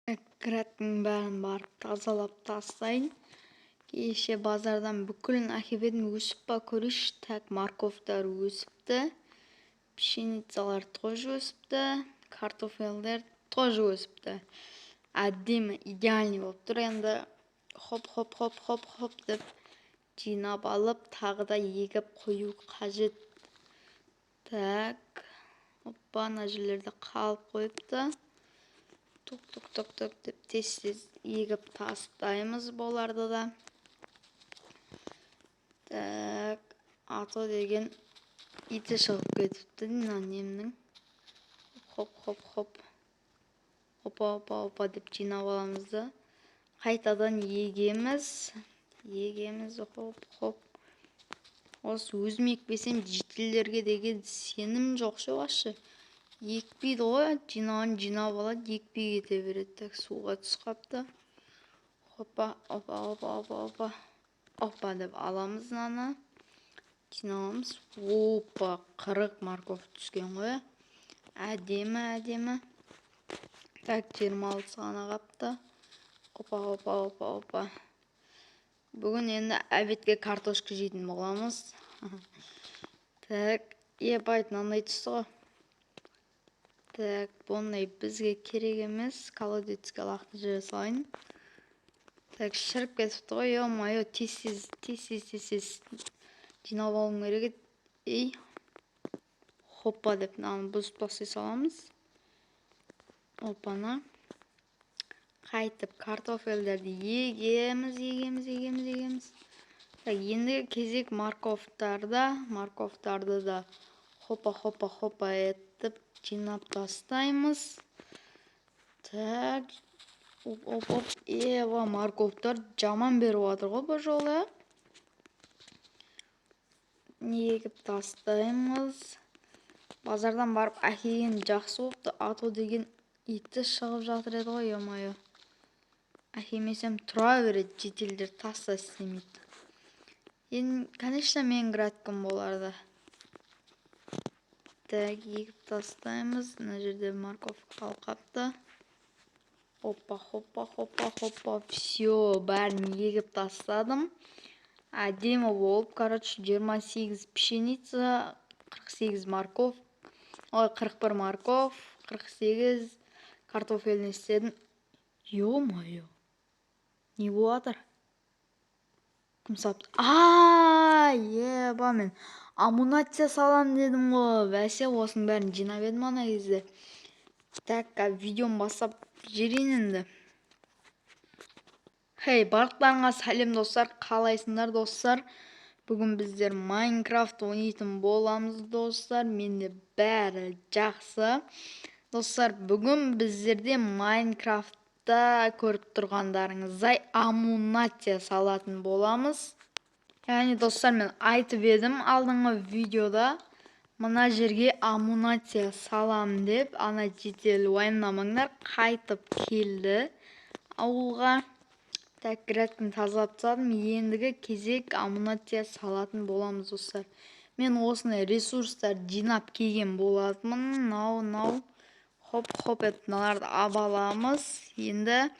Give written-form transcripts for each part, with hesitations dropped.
Кірәттің бәрін барып тазалап тастайын. Кеше базардан бүкілін әкеп едім, өсіп па көрейші. Так, морковтар өсіпті, пшеницалар тоже өсіпті, картофелдер тоже өсіпті. Әдемі, идеальный болып тұр. Енді хоп деп жинап алып, тағы да егіп қою қажет. Так, оппа, ана жерлерде қалып қойыпты. Тук деп тез егіп тастаймыз боларды да. Так, ато деген иті шығып кетіпті немнің. Хоп. Опа деп жинап аламыз да. Қайтадан егеміз. Хоп. Осы өзім екпесем жителерге деген сенім жоқ шоғашы. Екпейді ғой, жинап алады, екпей кете береді. Так, суға түс қапты. Опа деп аламыз наны. Жиналамыз. Опа, 40 морков түскен ғой. Әдемі. Так, 26 ғана қапты. Опа. Бүгін енді әбетке картошка жейтін боламыз. Так, ебайт, мынандай түсті ғой. Так, бұндай бізге керек емес. Колодецке лақты жібере салайын. Так, шіріп кетіпті ғой. Ё-моё, тез жинап алуым керек еді. Хоппа деп мынаны бұзып тастай саламыз. Опана. Қайтып картофелдерді егеміз. Так, енді кезек морковтарды да хоппа етіп жинап тастаймыз. Так, ева, морковтар жаман беріп жатыр ғой бұл жолы. Егіп тастаймыз. Базардан барып әкелген жақсы болыпты. Ато деген иті шығып жатыр еді ғой, ё-моё. Әкелмесем тұра береді, жителдер таста істемейді. Енді, конечно, мен кірәткім боларды. Так, егіп тастаймыз. Мына жерде морков қалқапты. Хоппа. Все, бәрін егіп тастадым. Әдемі болып, 28 пшеница, 48 морков. 41 морков, 48 картофельный істедім. Ё-моё. Не болатыр? Кім сапты? Еба, мен амунация салам дедім ғой. Бәсе, осының бәрін жинап едім ана кезде. Так, видеоны бастап жерейін енді. Хей, барлықтарыңа сәлем достар, қалайсыңдар достар? Бүгін біздер Майнкрафт ойнайтын боламыз достар. Менде бәрі жақсы. Достар, бүгін біздерде Майнкрафтта көріп тұрғандарыңыздай амунация салатын боламыз. Яғни достар, мен айтып едім алдыңғы видеода мына жерге амунация салам деп, ана жетел уайымдамаңдар, қайтып келді ауылға. Так, кірәттің тазалап тастадым. Ендігі кезек амунация салатын боламыз достар. Мен осындай ресурстар жинап келген болатынмын. Нау. Хоп етіп мыналарды абаламыз. Енді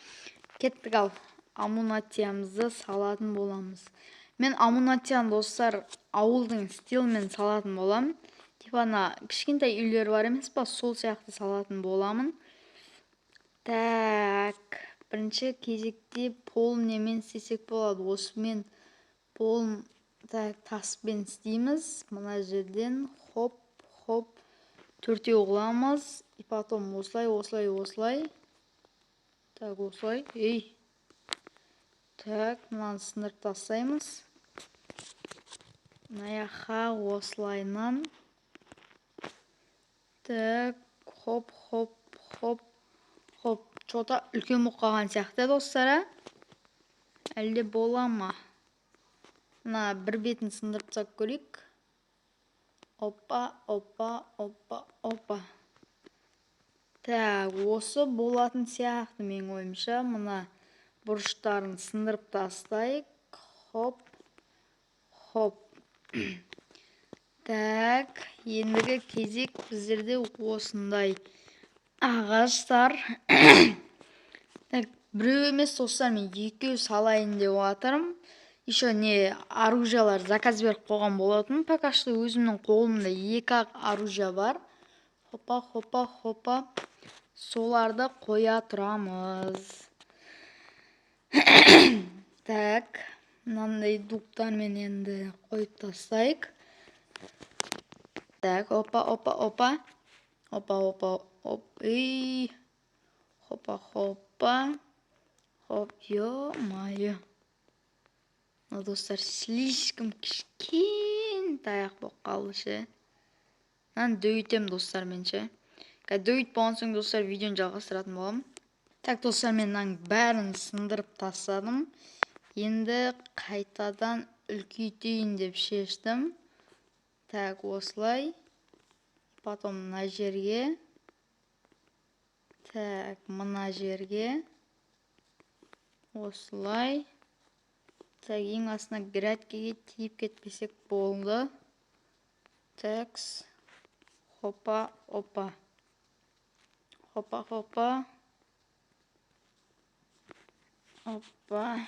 кеттік ал. Амунациямызды салатын боламыз. Мен амунацияны достар ауылдың стилмен салатын боламын. Типа ана кішкентай үйлер бар емес па, сол сияқты салатын боламын. Так, бірінші кезекте полын немен істесек болады? Осымен полын таспен істейміз. Мына жерден хоп. Төртеу қыламыз. И потом осылай. Так, осылай. Так, мынаны сындырып тастаймыз. Мынаяққа осылайынан. Так, хоп. Что-то үлкен болып қалған сияқты достар, әлде бола ма? Мына бір бетін сындырып тастап көрейік. Опа. Так, осы болатын сияқты мен ойымша. Мына бұрыштарын сындырып тастайық. Хоп. Так, ендігі кезек біздерде осындай ағаштар. Біреу емес достар, мен екеу салайын деп жатырмын. Еще не оружиялар заказ беріп қойған болатын. Пока что өзімнің қолымда 2 оружие бар. Хопа. Соларды қоя тұрамыз. Так, мынандай дуктармен енді қойып тастайық. Так, опа. Хоп, ё-моё. Ну, достар, слишком кішкентай болып қалды ше. Мен дөйтем достар, мен ше. Дөйт болған соң достар, видеоны жалғастыратын боламын. Так, достар, мен мынаның бәрін сындырып тастадым. Енді қайтадан үлкейтейін деп шештім. Так, осылай. Потом мына жерге. Так, мына жерге. Осылай. Так, ең астына грядкеге тиіп кетпесек болды. Такс. Хопа.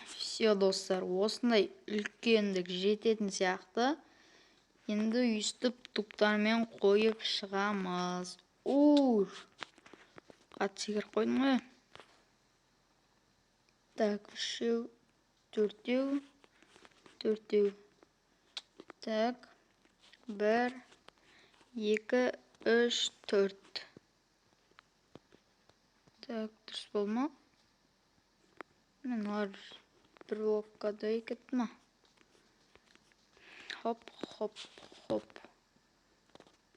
Все, достар, осындай үлкендік жететін сияқты. Енді үйістіп туктармен қойып шығамыз. Қатты секіріп қойдым ғой. Так, 3, 4. Так, 1, 2, 3, 4. Так, дұрыс болма? Мен олар бір блокқа дөй кетті ма? Хоп.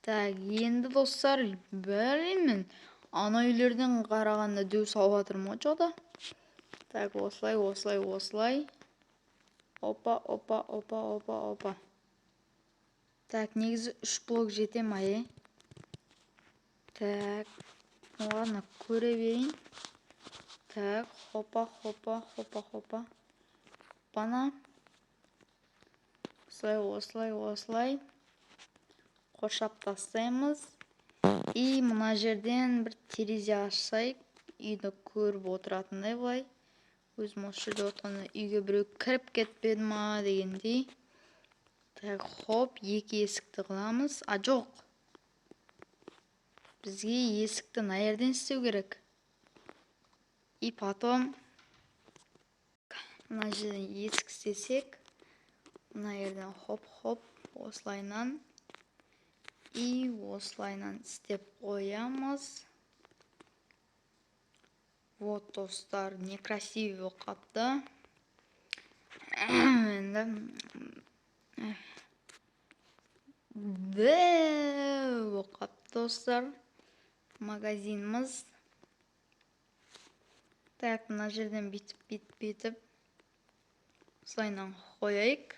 Так, енді достар, бәрімен ана үйлерден қарағанда дөу салып жатырмын ғой жоқта. Так, осылай. Опа. Так, негізі 3 блок жете ма, Так, ладно, көре берейін. Так, хопа. Бана. Осылай. Қоршап тастаймыз. И мына жерден бір терезе ашсайық. Үйді көріп отыратындай былай. Өзім осы жерде отырғанда үйге біреу кіріп кетпеді ма дегендей. Так, хоп, 2 есікті қыламыз. Жоқ. Бізге есікті мына жерден істеу керек. И потом мына жерден есік істесек, мына жерден хоп, осылайнан и осылайнан істеп қоямыз. Вот, достар, некрасивый болып қапты. Енді болып қапты, достар. Магазиніміз. Так, мына жерден битіп осылайнан қояйық.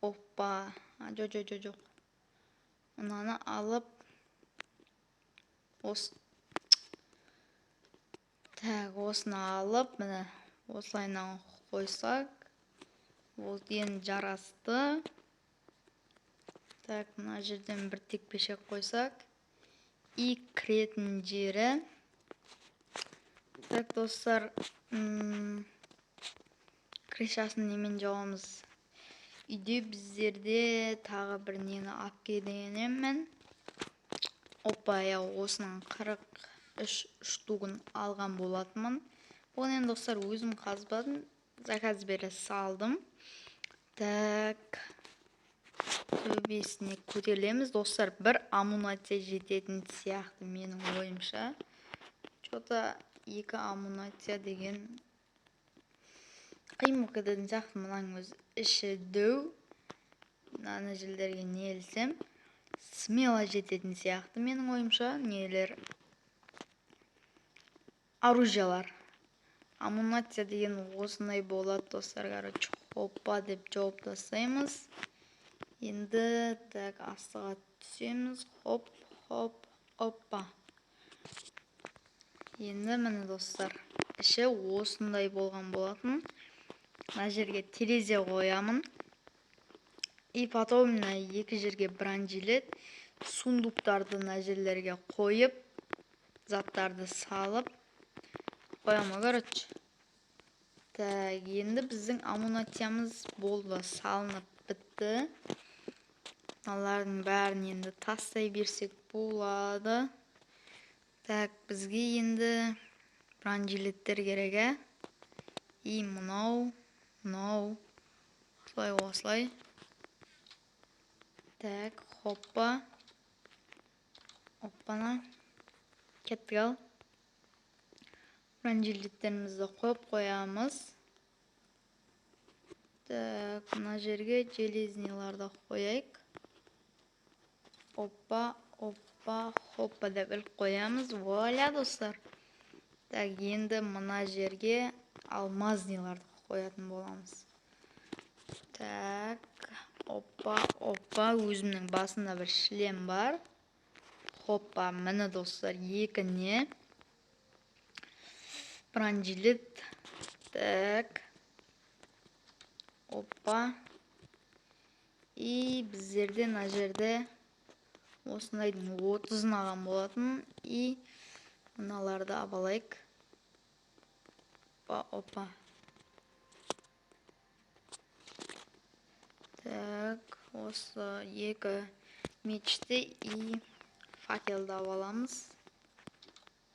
Опа. Жоқ. Мынаны алып Так, осыны алып, міне осылайнан қойсақ, ол ден жарасты. Так, мына жерден бір текпешек қойсақ, и кіретін жері. Так, достар, крышасын немен жауамыз. Үйде біздерде тағы бір нені алып келгенім мен. Опа, осының 43 штугын алған болатынмын. Оны енді достар өзім қазбадым, заказ бере салдым. Так, төбесіне көтерілеміз. Достар, бір амунация жететін сияқты менің ойымша. Жота 2 амунация деген қимылқыдың сияқты. Мұның өз іші дөу. Мынаны жылдерге нелсем смело жететін сияқты менің ойымша. Нелер оружиялар. Амунация деген осындай болады, достар. Короче, хопа деп жауып тастаймыз. Енді так астыға түсеміз. Хоп. Опа. Енді міне, достар, іші осындай болған болатын. Мына жерге терезе қоямын. И потом мына 2 жерге бранжилет, сундуктарды мына жерлерге қойып, заттарды салып, қоямын, короче. Так, енді біздің амунациямыз болды, салынып бітті. Алардың бәрін енді тастай берсек болады. Так, бізге енді бронежилеттер керек, И мынау, осылай. Так, хоппа. Оппана. Кеттік ал. Бронежилеттерімізді қойып қоямыз. Так, мына жерге железниларды қояйық. Оппа, хоппа деп іліп қоямыз. Вуаля, достар. Так, енді мына жерге алмазниларды қоятын боламыз. Так, оппа, өзімнің басында бір шлем бар. Хоппа, міне достар, екіне. Бронежилет. Так. Оппа. И біздерде мына жерде осындайдың 30-ын алған болатын. И мыналарды алайық. Оппа. Так, осы екі мечті и факелді аламыз.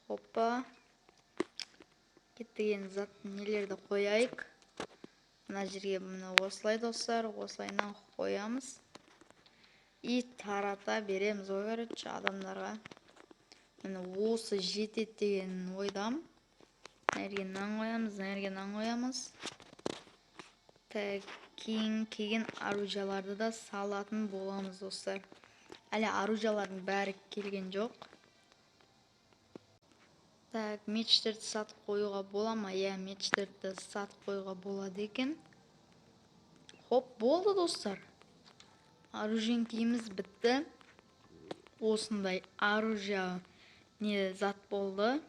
Оппа. Кеттеген зат нелерді қояйық. Мына жерге мына осылай, достар, осылайынан қоямыз. И тарата береміз, короче, адамдарға. Міне осы жетеді деген ойдам. Нергеннен қоямыз. Так, кейін оружияларды да салатын боламыз, достар. Әлі оружиялардың бәрі келген жоқ. Так, мечтерді сатып қоюға бола ма? Мечтерді сатып қоюға болады екен. Хоп, болды, достар. Оружиеңкеміз бітті. Осындай оружия не зат болды.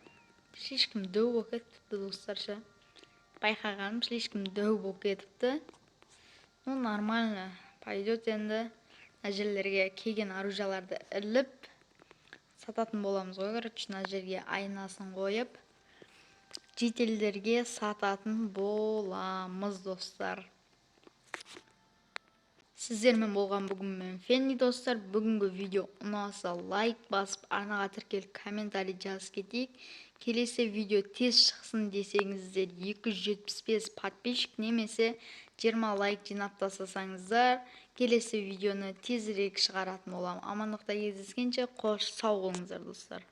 Слишком дөу болып кетіпті, достарша. Байқағаным, слишком дөу болып кетіпті. Ну, нормально. Пойдет енді. Мына жерлерге келген оружияларды іліп сататын боламыз, короче, мына жерге айнасын қойып жителдерге сататын боламыз, достар. Сіздермен болған бүгін мен Фенни, достар. Бүгінгі видео ұнаса лайк басып, арнаға тіркеліп комментарий жазып кетейік. Келесі видео тез шықсын десеңіздер 275 подписчик немесе 20 лайк жинап тастасаңыздар, келесі видеоны тезірек шығаратын боламын. Амандықта кездескенше қош сау болыңыздар, достар.